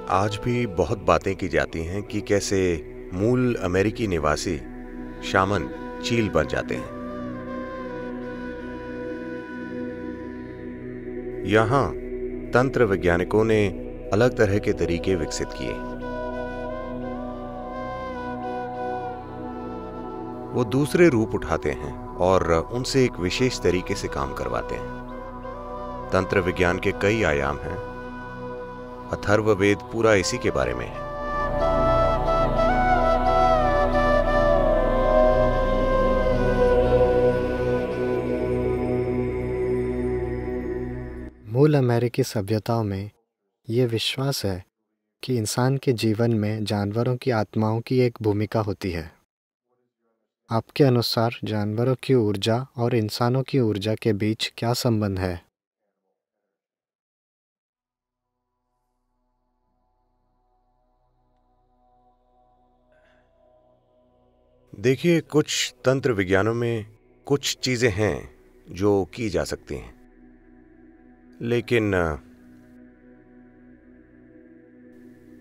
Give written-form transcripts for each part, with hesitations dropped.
आज भी बहुत बातें की जाती हैं कि कैसे मूल अमेरिकी निवासी शामन चील बन जाते हैं। यहाँ तंत्र वैज्ञानिकों ने अलग तरह के तरीके विकसित किए। वो दूसरे रूप उठाते हैं और उनसे एक विशेष तरीके से काम करवाते हैं। तंत्र विज्ञान के कई आयाम हैं। अथर्ववेद पूरा इसी के बारे में है। मूल अमेरिकी सभ्यताओं में ये विश्वास है कि इंसान के जीवन में जानवरों की आत्माओं की एक भूमिका होती है। आपके अनुसार जानवरों की ऊर्जा और इंसानों की ऊर्जा के बीच क्या संबंध है? देखिए, कुछ तंत्र विज्ञानों में कुछ चीजें हैं जो की जा सकती हैं, लेकिन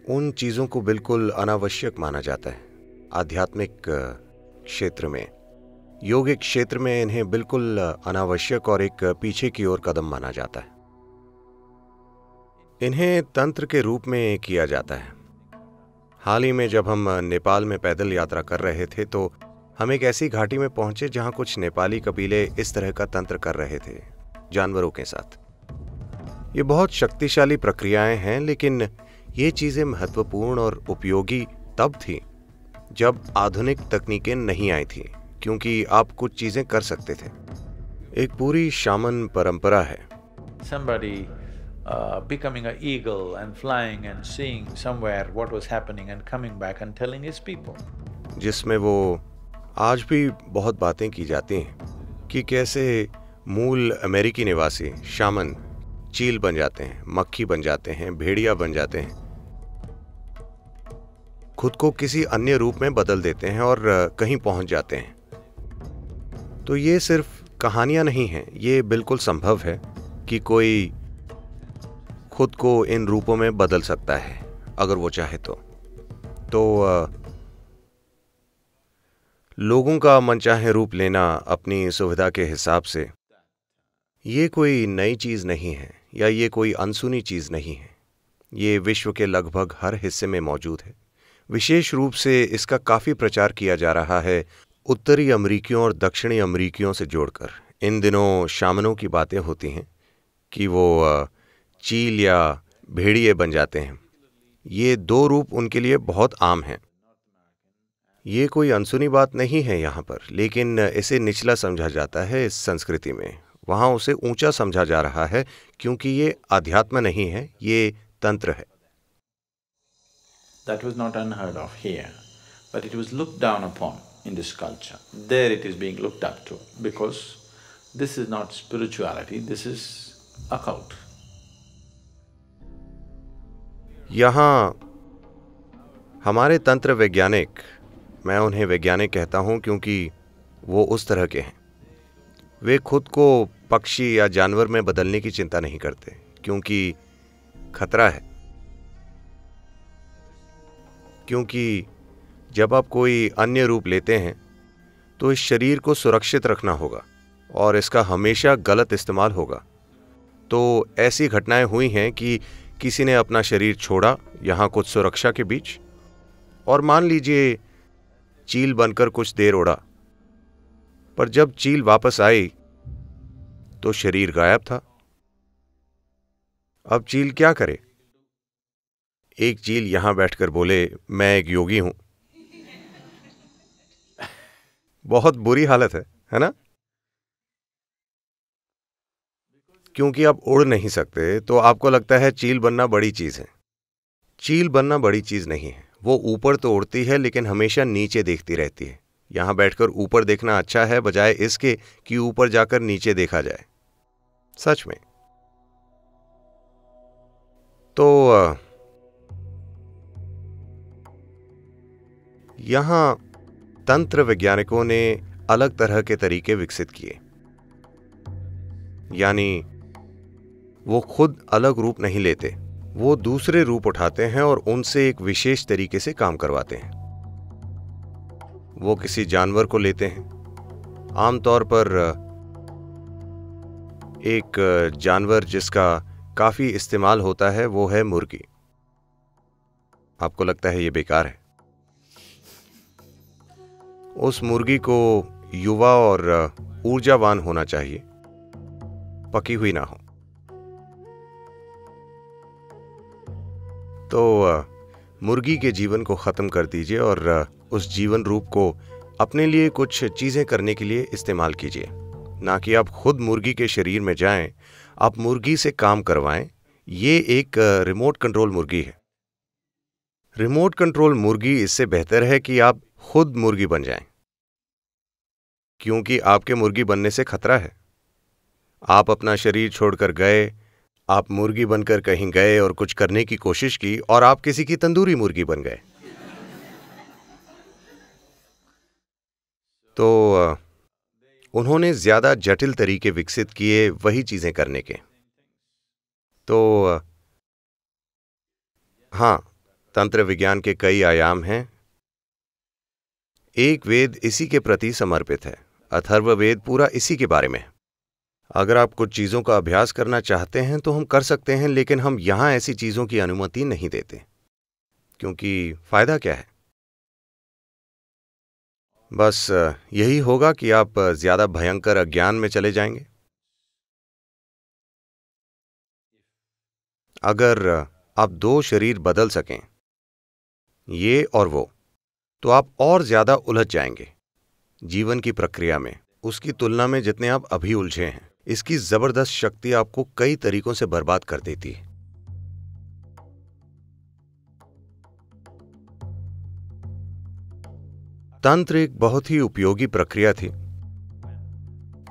उन चीजों को बिल्कुल अनावश्यक माना जाता है। आध्यात्मिक क्षेत्र में, योगिक क्षेत्र में इन्हें बिल्कुल अनावश्यक और एक पीछे की ओर कदम माना जाता है। इन्हें तंत्र के रूप में किया जाता है। हाल ही में जब हम नेपाल में पैदल यात्रा कर रहे थे तो हम एक ऐसी घाटी में पहुंचे जहां कुछ नेपाली कबीले इस तरह का तंत्र कर रहे थे जानवरों के साथ। ये बहुत शक्तिशाली प्रक्रियाएं हैं, लेकिन ये चीजें महत्वपूर्ण और उपयोगी तब थी जब आधुनिक तकनीकें नहीं आई थी, क्योंकि आप कुछ चीजें कर सकते थे। एक पूरी शामन परंपरा है। Somebody becoming an eagle and flying and seeing somewhere what was happening and coming back and telling his people. जिसमें वो आज भी बहुत बातें की जाती हैं कि कैसे मूल अमेरिकी निवासी शामन चील बन जाते हैं, मक्खी बन जाते हैं, भेड़िया बन जाते हैं, खुद को किसी अन्य रूप में बदल देते हैं और कहीं पहुंच जाते हैं। तो ये सिर्फ कहानियां नहीं हैं, ये बिल्कुल संभव है कि कोई खुद को इन रूपों में बदल सकता है अगर वो चाहे तो लोगों का मनचाहे रूप लेना अपनी सुविधा के हिसाब से ये कोई नई चीज नहीं है, या ये कोई अनसुनी चीज नहीं है। ये विश्व के लगभग हर हिस्से में मौजूद है। विशेष रूप से इसका काफी प्रचार किया जा रहा है उत्तरी अमरीकियों और दक्षिणी अमरीकियों से जोड़कर। इन दिनों शामनों की बातें होती हैं कि वो चील या भेड़िए बन जाते हैं। ये दो रूप उनके लिए बहुत आम हैं। ये कोई अनसुनी बात नहीं है यहाँ पर, लेकिन इसे निचला समझा जाता है इस संस्कृति में। वहाँ उसे ऊंचा समझा जा रहा है क्योंकि ये अध्यात्म नहीं है, ये तंत्र है। That was not unheard of here, but it was looked down upon in this culture. There it is being looked up to because this is not spirituality, this is occult. यहाँ हमारे तंत्र वैज्ञानिक, मैं उन्हें वैज्ञानिक कहता हूँ क्योंकि वो उस तरह के हैं, वे खुद को पक्षी या जानवर में बदलने की चिंता नहीं करते क्योंकि खतरा है। क्योंकि जब आप कोई अन्य रूप लेते हैं तो इस शरीर को सुरक्षित रखना होगा और इसका हमेशा गलत इस्तेमाल होगा। तो ऐसी घटनाएं हुई हैं कि किसी ने अपना शरीर छोड़ा यहाँ कुछ सुरक्षा के बीच, और मान लीजिए चील बनकर कुछ देर उड़ा, पर जब चील वापस आई तो शरीर गायब था। अब चील क्या करे? एक चील यहां बैठकर बोले, मैं एक योगी हूं। बहुत बुरी हालत है ना? क्योंकि आप उड़ नहीं सकते तो आपको लगता है चील बनना बड़ी चीज है। चील बनना बड़ी चीज नहीं है। वो ऊपर तो उड़ती है लेकिन हमेशा नीचे देखती रहती है। यहां बैठकर ऊपर देखना अच्छा है बजाय इसके कि ऊपर जाकर नीचे देखा जाए। सच में। तो यहां तंत्र वैज्ञानिकों ने अलग तरह के तरीके विकसित किए। यानी वो खुद अलग रूप नहीं लेते, वो दूसरे रूप उठाते हैं और उनसे एक विशेष तरीके से काम करवाते हैं। वो किसी जानवर को लेते हैं, आमतौर पर एक जानवर जिसका काफी इस्तेमाल होता है वो है मुर्गी। आपको लगता है ये बेकार है? उस मुर्गी को युवा और ऊर्जावान होना चाहिए, पकी हुई ना हो। तो मुर्गी के जीवन को खत्म कर दीजिए और उस जीवन रूप को अपने लिए कुछ चीजें करने के लिए इस्तेमाल कीजिए। ना कि आप खुद मुर्गी के शरीर में जाएं, आप मुर्गी से काम करवाएं। ये एक रिमोट कंट्रोल मुर्गी है। रिमोट कंट्रोल मुर्गी इससे बेहतर है कि आप खुद मुर्गी बन जाएं, क्योंकि आपके मुर्गी बनने से खतरा है। आप अपना शरीर छोड़कर गए, आप मुर्गी बनकर कहीं गए और कुछ करने की कोशिश की और आप किसी की तंदूरी मुर्गी बन गए। तो उन्होंने ज्यादा जटिल तरीके विकसित किए वही चीजें करने के। तो हाँ, तंत्र विज्ञान के कई आयाम हैं। एक वेद इसी के प्रति समर्पित है, अथर्ववेद पूरा इसी के बारे में है। अगर आप कुछ चीजों का अभ्यास करना चाहते हैं तो हम कर सकते हैं, लेकिन हम यहां ऐसी चीजों की अनुमति नहीं देते, क्योंकि फायदा क्या है? बस यही होगा कि आप ज्यादा भयंकर अज्ञान में चले जाएंगे। अगर आप दो शरीर बदल सकें, ये और वो, तो आप और ज्यादा उलझ जाएंगे जीवन की प्रक्रिया में, उसकी तुलना में जितने आप अभी उलझे हैं। इसकी जबरदस्त शक्ति आपको कई तरीकों से बर्बाद कर देती है। तंत्र एक बहुत ही उपयोगी प्रक्रिया थी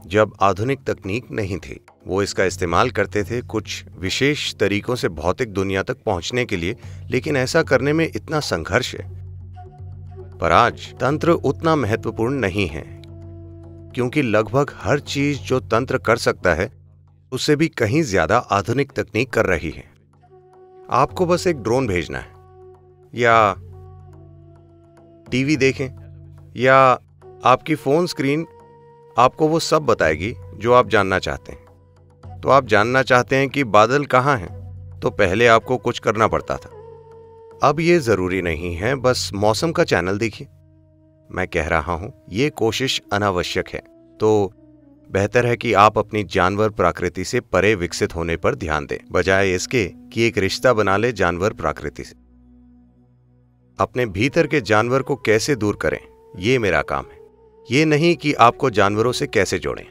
जब आधुनिक तकनीक नहीं थी। वो इसका इस्तेमाल करते थे कुछ विशेष तरीकों से भौतिक दुनिया तक पहुंचने के लिए, लेकिन ऐसा करने में इतना संघर्ष है। पर आज तंत्र उतना महत्वपूर्ण नहीं है, क्योंकि लगभग हर चीज जो तंत्र कर सकता है उससे भी कहीं ज्यादा आधुनिक तकनीक कर रही है। आपको बस एक ड्रोन भेजना है, या टीवी देखें, या आपकी फोन स्क्रीन आपको वो सब बताएगी जो आप जानना चाहते हैं। तो आप जानना चाहते हैं कि बादल कहाँ हैं, तो पहले आपको कुछ करना पड़ता था। अब ये जरूरी नहीं है, बस मौसम का चैनल देखिए। मैं कह रहा हूं ये कोशिश अनावश्यक है। तो बेहतर है कि आप अपनी जानवर प्रकृति से परे विकसित होने पर ध्यान दें, बजाय इसके कि एक रिश्ता बना ले जानवर प्रकृति से। अपने भीतर के जानवर को कैसे दूर करें, ये मेरा काम है। ये नहीं कि आपको जानवरों से कैसे जोड़ें।